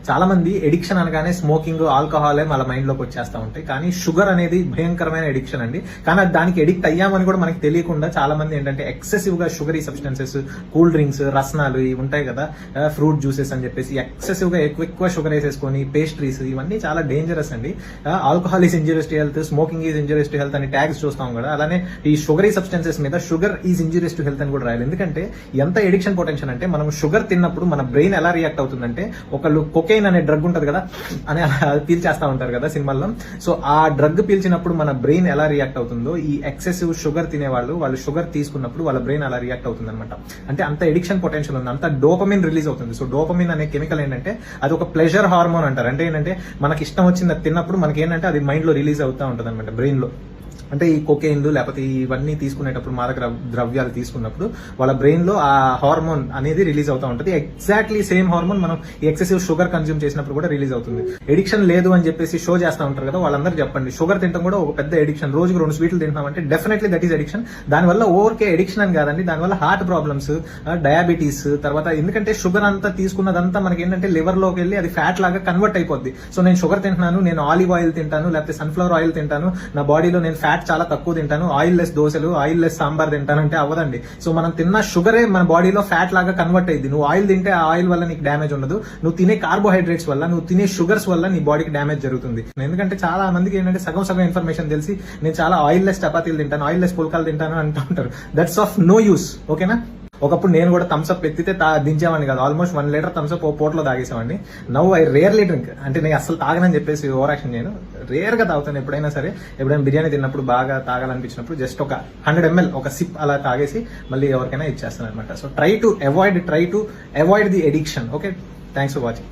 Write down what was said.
చాలా మంది ఎడిక్షన్ అనగానే స్మోకింగ్, ఆల్కహాలే వాళ్ళ మైండ్ లోకి వచ్చేస్తా ఉంటాయి. కానీ షుగర్ అనేది భయంకరమైన ఎడిక్షన్ అండి. కానీ దానికి ఎడిక్ట్ అయ్యామని కూడా మనకి తెలియకుండా చాలా మంది ఏంటంటే ఎక్సెసివ్ గా షుగరీ సబ్స్టెన్సెస్, కూల్ డ్రింక్స్, రసనాలు ఇవి ఉంటాయి కదా, ఫ్రూట్ జ్యూసెస్ అని చెప్పేసి ఎక్సెసివ్ గా ఎక్కువ షుగర్ వేసేసుకొని పేస్ట్రీస్, ఇవన్నీ చాలా డేంజరస్ అండి. Alcohol is injurious to health, smoking is injurious to health అని ట్యాగ్స్ చూస్తాం కదా. అలానే ఈ షుగరీ సబ్స్టెన్సెస్ మీద sugar is injurious to health అని కూడా రాయాలి. ఎందుకంటే ఎంత ఎడిక్షన్ పొటెన్షియల్ అంటే మనం షుగర్ తిన్నప్పుడు మన బ్రెయిన్ ఎలా రియాక్ట్ అవుతుందంటే, ఒకళ్ళు కొకైన్ అనే డ్రగ్ ఉంటది కదా అని పీల్చేస్తా ఉంటారు కదా సినిమాల్లో. సో ఆ డ్రగ్ పీల్చినప్పుడు మన బ్రెయిన్ ఎలా రియాక్ట్ అవుతుందో, ఈ ఎక్సెసివ్ షుగర్ తినేవాళ్ళు వాళ్ళు షుగర్ తీసుకున్నప్పుడు వాళ్ళ బ్రెయిన్ అలా రియాక్ట్ అవుతుంది అనమాట. అంటే అంత ఎడిక్షన్ పొటెన్షియల్ ఉంది, అంత డోపమిన్ రిలీజ్ అవుతుంది. సో డోపమిన్ అనే కెమికల్ ఏంటంటే అది ఒక ప్లెజర్ హార్మోన్ అంటారు. అంటే ఏంటంటే మనకి ఇష్టం వచ్చింది తిన్నప్పుడు మనకి ఏంటంటే అది మైండ్ లో రిలీజ్ అవుతా ఉంటుంది అనమాట, బ్రెయిన్ లో. అంటే ఈ కొకైన్లు లేకపోతే ఇవన్నీ తీసుకునేటప్పుడు, మాదక ద్రవ్యాలు తీసుకున్నప్పుడు వాళ్ళ బ్రెయిన్ లో ఆ హార్మోన్ అనేది రిలీజ్ అవుతా ఉంటుంది. ఎగ్జాక్ట్లీ సేమ్ హార్మోన్ మనం ఎక్సెసివ్ షుగర్ కన్స్యూమ్ చేసినప్పుడు కూడా రిలీజ్ అవుతుంది. ఎడిక్షన్ లేదు అని చెప్పేసి షో చేస్తా ఉంటారు కదా, వాళ్ళందరూ చెప్పండి షుగర్ తింటాం కూడా ఒక పెద్ద ఎడిక్షన్. రోజుకి 2 స్వీట్లు తింటామంటే డెఫినెట్లీ దట్ ఈస్ ఎడిక్షన్. దానివల్ల ఓవర్కే ఎడిక్షన్ అని కాదండి, దానివల్ల హార్ట్ ప్రాబ్లమ్స్, డయాబెటీస్, తర్వాత ఎందుకంటే షుగర్ అంతా తీసుకున్నదంతా మనకి ఏంటంటే లివర్ లోకి వెళ్ళి అది ఫ్యాట్ లాగా కన్వర్ట్ అయిపోద్ది. సో నేను షుగర్ తింటున్నాను, నేను ఆలివ్ ఆయిల్ తింటాను లేకపోతే సన్ఫ్లవర్ ఆయిల్ తింటాను, నా బాడీలో నేను ఫ్యాట్ చాలా తక్కువ తింటాను, ఆయిల్ లెస్ దోశలు, ఆయిల్ లెస్ సాంబార్ తింటానంటే అవ్వదండి. సో మనం తిన్న షుగరే మన బాడీలో ఫ్యాట్ లాగా కన్వర్ట్ అయ్యింది. నువ్వు ఆయిల్ తింటే ఆ ఆయిల్ వల్ల నీకు డ్యామేజ్ ఉండదు, నువ్వు తినే కార్బోహైడ్రేట్స్ వల్ల, నువ్వు తినే షుగర్స్ వల్ల నీ బాడీకి డ్యామేజ్ జరుగుతుంది. ఎందుకంటే చాలా మందికి ఏంటంటే సగం ఇన్ఫర్మేషన్ తెలిసి నేను చాలా ఆయిల్ లెస్ చపాతీలు తింటాను, ఆయిల్ లెస్ పుల్కాలు తింటాను అంటూ ఉంటారు. That's of no use. ఓకేనా? ఒకప్పుడు నేను కూడా థమ్స్అప్ ఎత్తితే దించేవాడిని కాదు, ఆల్మోస్ట్ 1 లీటర్ థమ్స్అప్ ఓ పోట్లో తాగేసేవాడిని. Now I rarely drink. అంటే నేను అసలు తాగనని చెప్పేసి ఓవర్ యాక్షన్ చేయను, రేర్ గా తాగుతాను. ఎప్పుడైనా సరే, ఎప్పుడైనా బిర్యానీ తిన్నప్పుడు బాగా తాగాలనిపించినప్పుడు జస్ట్ ఒక 100 ml ఒక సిప్ అలా తాగేసి మళ్ళీ ఎవరికైనా ఇచ్చేస్తాను అనమాట. So try to avoid the addiction. Okay, thanks for watching.